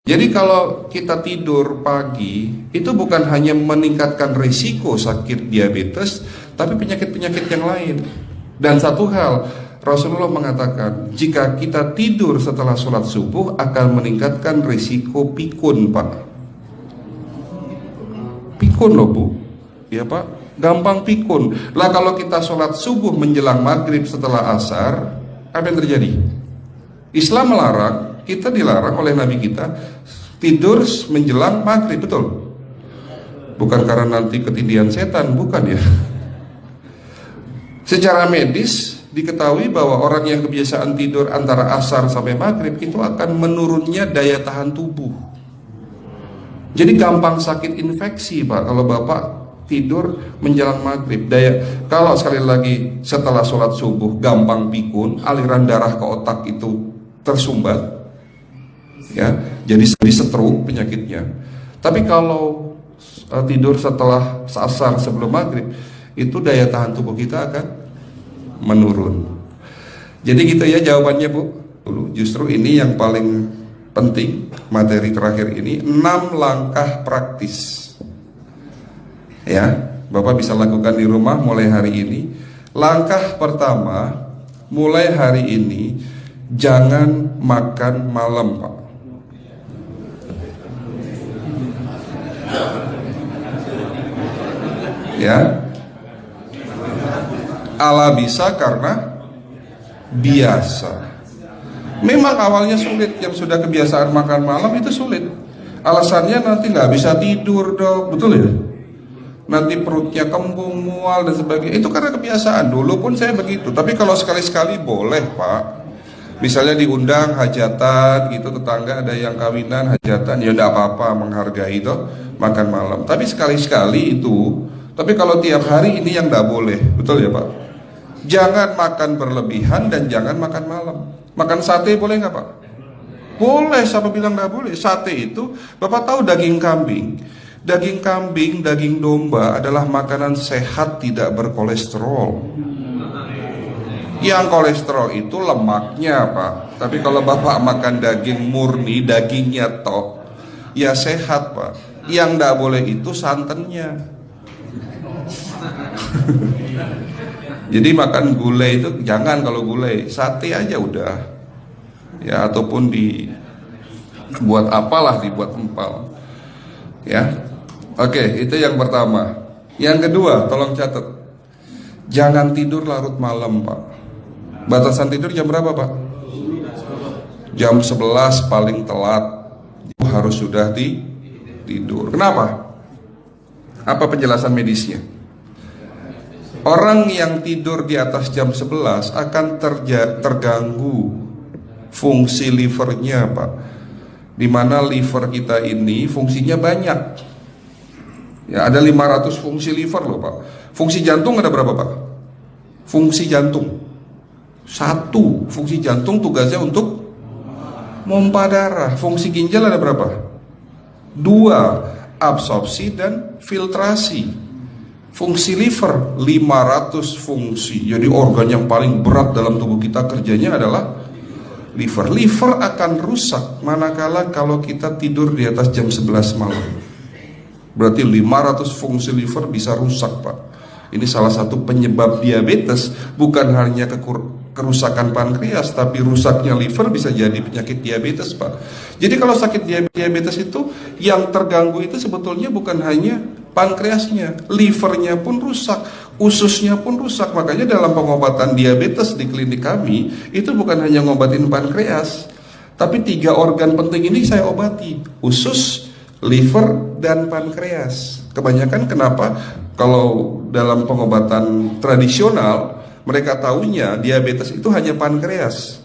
Jadi kalau kita tidur pagi, itu bukan hanya meningkatkan risiko sakit diabetes, tapi penyakit-penyakit yang lain. Dan satu hal, Rasulullah mengatakan, jika kita tidur setelah sholat subuh akan meningkatkan risiko pikun, Pak. Pikun loh, Bu. Ya, Pak. Gampang pikun. Lah kalau kita sholat subuh menjelang maghrib setelah asar, apa yang terjadi? Islam melarang, kita dilarang oleh Nabi kita tidur menjelang maghrib, betul? Bukan karena nanti ketindihan setan, bukan ya. Secara medis diketahui bahwa orang yang kebiasaan tidur antara asar sampai maghrib itu akan menurunnya daya tahan tubuh. Jadi gampang sakit infeksi, Pak, kalau Bapak tidur menjelang maghrib. Kalau sekali lagi setelah sholat subuh gampang pikun, aliran darah ke otak itu tersumbat, ya, jadi stroke penyakitnya. Tapi kalau tidur setelah asar sebelum maghrib, itu daya tahan tubuh kita akan menurun. Jadi gitu ya jawabannya, Bu. Justru ini yang paling penting, materi terakhir ini 6 langkah praktis. Ya, Bapak bisa lakukan di rumah mulai hari ini. Langkah pertama, mulai hari ini jangan makan malam, Pak. Ya, ala bisa karena biasa. Memang awalnya sulit, yang sudah kebiasaan makan malam itu sulit. Alasannya nanti nggak bisa tidur, Dok, betul ya? Nanti perutnya kembung, mual dan sebagainya. Itu karena kebiasaan. Dulu pun saya begitu. Tapi kalau sekali-sekali boleh, Pak. Misalnya diundang hajatan gitu, tetangga ada yang kawinan, hajatan, ya enggak apa-apa, menghargai itu makan malam. Tapi sekali-sekali itu. Tapi kalau tiap hari ini yang enggak boleh, betul ya, Pak? Jangan makan berlebihan dan jangan makan malam. Makan sate boleh nggak, Pak? Boleh, siapa bilang nggak boleh? Sate itu, Bapak tahu daging kambing. Daging kambing, daging domba adalah makanan sehat, tidak berkolesterol. Yang kolesterol itu lemaknya, Pak. Tapi kalau Bapak makan daging murni, dagingnya tok, ya sehat, Pak. Yang nggak boleh itu santannya. Jadi makan gulai itu jangan, kalau gulai sate aja udah, ya, ataupun dibuat apalah, dibuat empal, ya. Oke, itu yang pertama. Yang kedua, tolong catat, jangan tidur larut malam, Pak. Batasan tidur jam berapa, Pak? Jam 11 paling telat harus sudah tidur. Kenapa? Apa penjelasan medisnya? Orang yang tidur di atas jam 11 akan terganggu fungsi livernya, Pak. Dimana liver kita ini fungsinya banyak. Ya, ada 500 fungsi liver loh, Pak. Fungsi jantung ada berapa, Pak? Fungsi jantung 1. Fungsi jantung tugasnya untuk mompa darah. Fungsi ginjal ada berapa? 2. Absorpsi dan filtrasi. Fungsi liver 500 fungsi. Jadi organ yang paling berat dalam tubuh kita kerjanya adalah liver. Liver akan rusak manakala kalau kita tidur di atas jam 11 malam. Berarti 500 fungsi liver bisa rusak, Pak. Ini salah satu penyebab diabetes. Bukan hanya kerusakan pankreas, tapi rusaknya liver bisa jadi penyakit diabetes, Pak. Jadi kalau sakit diabetes itu yang terganggu itu sebetulnya bukan hanya pankreasnya, livernya pun rusak, ususnya pun rusak. Makanya dalam pengobatan diabetes di klinik kami itu bukan hanya ngobatin pankreas, tapi 3 organ penting ini saya obati: usus, liver, dan pankreas. Kebanyakan kenapa? Kalau dalam pengobatan tradisional mereka tahunya diabetes itu hanya pankreas,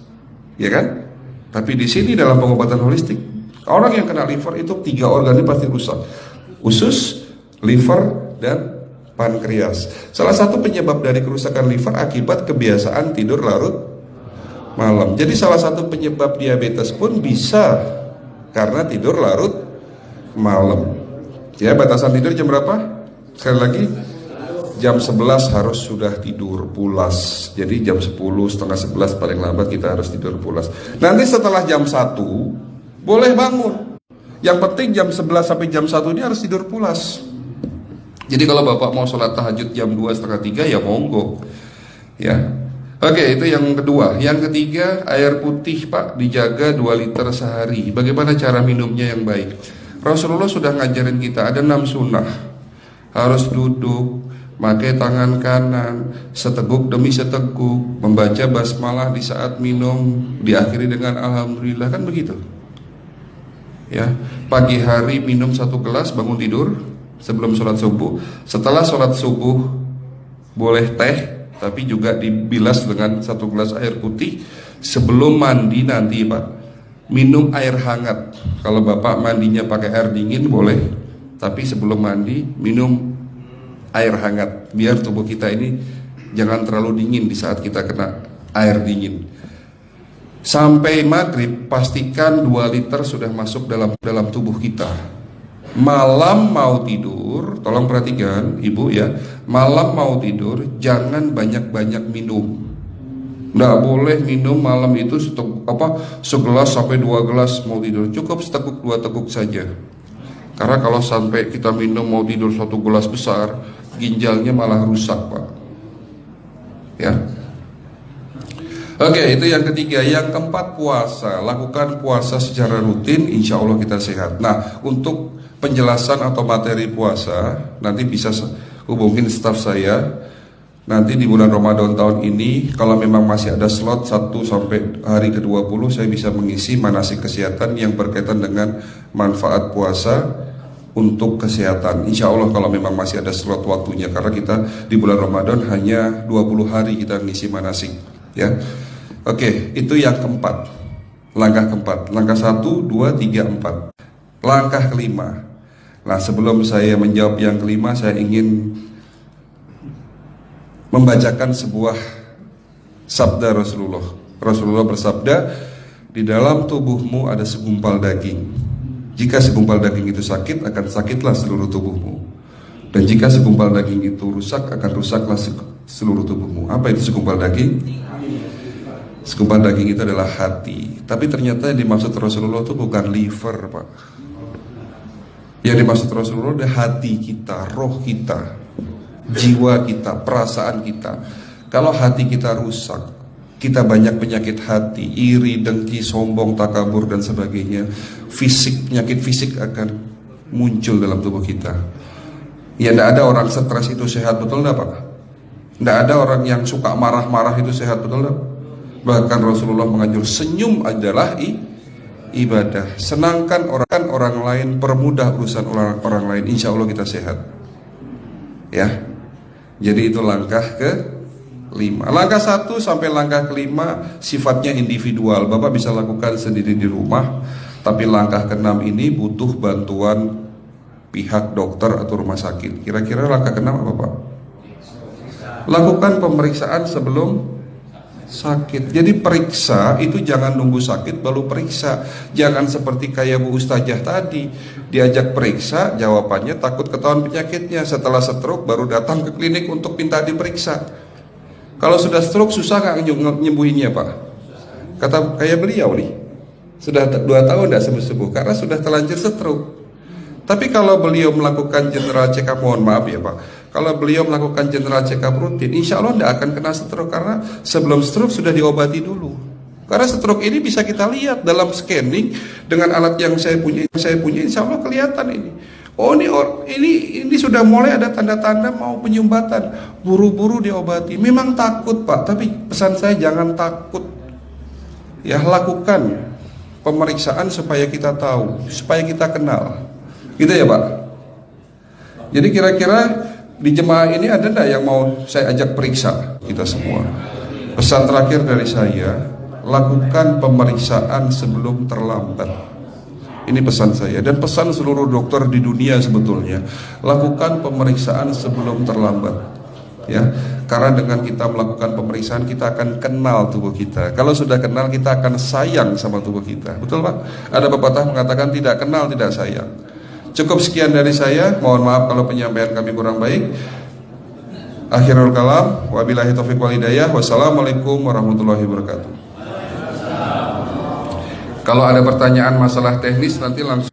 ya kan? Tapi di sini dalam pengobatan holistik, orang yang kena liver itu 3 organ ini pasti rusak: usus, liver, dan pankreas. Salah satu penyebab dari kerusakan liver akibat kebiasaan tidur larut malam. Jadi salah satu penyebab diabetes pun bisa karena tidur larut malam. Ya, batasan tidur jam berapa? Sekali lagi, jam 11 harus sudah tidur pulas. Jadi jam 10, setengah 11 paling lambat kita harus tidur pulas. Nanti setelah jam 1 boleh bangun. Yang penting jam 11 sampai jam 1 ini harus tidur pulas. Jadi kalau Bapak mau sholat tahajud jam 2, setengah 3 ya monggo. Ya. Oke, itu yang kedua. Yang ketiga, air putih Pak dijaga 2 liter sehari. Bagaimana cara minumnya yang baik? Rasulullah sudah ngajarin kita ada 6 sunnah. Harus duduk, pakai tangan kanan, seteguk demi seteguk, membaca basmalah di saat minum, diakhiri dengan alhamdulillah, kan begitu. Ya, pagi hari minum 1 gelas bangun tidur sebelum sholat subuh. Setelah sholat subuh boleh teh, tapi juga dibilas dengan 1 gelas air putih. Sebelum mandi nanti Pak, minum air hangat. Kalau Bapak mandinya pakai air dingin boleh, tapi sebelum mandi minum air hangat, biar tubuh kita ini jangan terlalu dingin di saat kita kena air dingin. Sampai maghrib pastikan 2 liter sudah masuk dalam tubuh kita. Malam mau tidur, tolong perhatikan Ibu ya, malam mau tidur jangan banyak-banyak minum. Nggak boleh minum malam itu segelas sampai 2 gelas mau tidur. Cukup seteguk 2 teguk saja. Karena kalau sampai kita minum mau tidur 1 gelas besar, ginjalnya malah rusak Pak. Ya. Oke, itu yang ketiga. Yang keempat, puasa. Lakukan puasa secara rutin, insya Allah kita sehat. Nah, untuk penjelasan atau materi puasa, nanti bisa hubungin staf saya. Nanti di bulan Ramadan tahun ini, kalau memang masih ada slot 1 sampai hari ke-20, saya bisa mengisi manasik kesehatan yang berkaitan dengan manfaat puasa untuk kesehatan. Insya Allah kalau memang masih ada slot waktunya, karena kita di bulan Ramadan hanya 20 hari kita mengisi manasik. Ya. Oke, itu yang keempat. Langkah keempat. Langkah 1, 2, 3, 4. Langkah kelima. Nah, sebelum saya menjawab yang kelima, saya ingin membacakan sebuah sabda Rasulullah. Rasulullah bersabda, di dalam tubuhmu ada segumpal daging. Jika segumpal daging itu sakit, akan sakitlah seluruh tubuhmu. Dan jika segumpal daging itu rusak, akan rusaklah seluruh tubuhmu. Apa itu segumpal daging? Segumpal daging itu adalah hati. Tapi ternyata yang dimaksud Rasulullah itu bukan liver Pak. Yang dimaksud Rasulullah adalah hati kita, roh kita, jiwa kita, perasaan kita. Kalau hati kita rusak, kita banyak penyakit hati, iri, dengki, sombong, takabur dan sebagainya. Penyakit fisik akan muncul dalam tubuh kita. Ya, tidak ada orang stres itu sehat, betul enggak Pak? Tidak ada orang yang suka marah-marah itu sehat, betul enggak? Bahkan Rasulullah menganjur senyum adalah ibadah. Senangkan orang lain, permudah urusan orang lain, insya Allah kita sehat. Ya. Jadi itu langkah ke-5. Langkah 1 sampai langkah ke-5 sifatnya individual. Bapak bisa lakukan sendiri di rumah. Tapi langkah ke-6 ini butuh bantuan pihak dokter atau rumah sakit. Kira-kira langkah ke-6 apa Pak? Lakukan pemeriksaan sebelum sakit. Jadi periksa itu jangan nunggu sakit baru periksa. Jangan seperti kayak Bu Ustazah tadi, diajak periksa, jawabannya takut ketahuan penyakitnya. Setelah stroke baru datang ke klinik untuk minta diperiksa. Kalau sudah stroke susah nggak nyembuhinnya Pak? Kata kayak beliau nih, sudah 2 tahun tidak sembuh-sembuh karena sudah terlanjur stroke. Tapi kalau beliau melakukan general check up, mohon maaf ya Pak, kalau beliau melakukan general check up rutin, insya Allah tidak akan kena stroke, karena sebelum stroke sudah diobati dulu. Karena stroke ini bisa kita lihat dalam scanning dengan alat yang saya punya, insya Allah kelihatan ini. Oh ini sudah mulai ada tanda-tanda mau penyumbatan, buru-buru diobati. Memang takut Pak, tapi pesan saya jangan takut. Ya, lakukan pemeriksaan supaya kita tahu, supaya kita kenal. Gitu ya Pak. Jadi kira-kira di jemaah ini ada enggak yang mau saya ajak periksa kita semua? Pesan terakhir dari saya, lakukan pemeriksaan sebelum terlambat. Ini pesan saya dan pesan seluruh dokter di dunia sebetulnya. Lakukan pemeriksaan sebelum terlambat. Ya, karena dengan kita melakukan pemeriksaan kita akan kenal tubuh kita. Kalau sudah kenal kita akan sayang sama tubuh kita. Betul Pak? Ada pepatah mengatakan tidak kenal tidak sayang. Cukup sekian dari saya. Mohon maaf kalau penyampaian kami kurang baik. Akhirul kalam, wabillahi taufiq wal hidayah. Wassalamualaikum warahmatullahi wabarakatuh. Kalau ada pertanyaan masalah teknis nanti langsung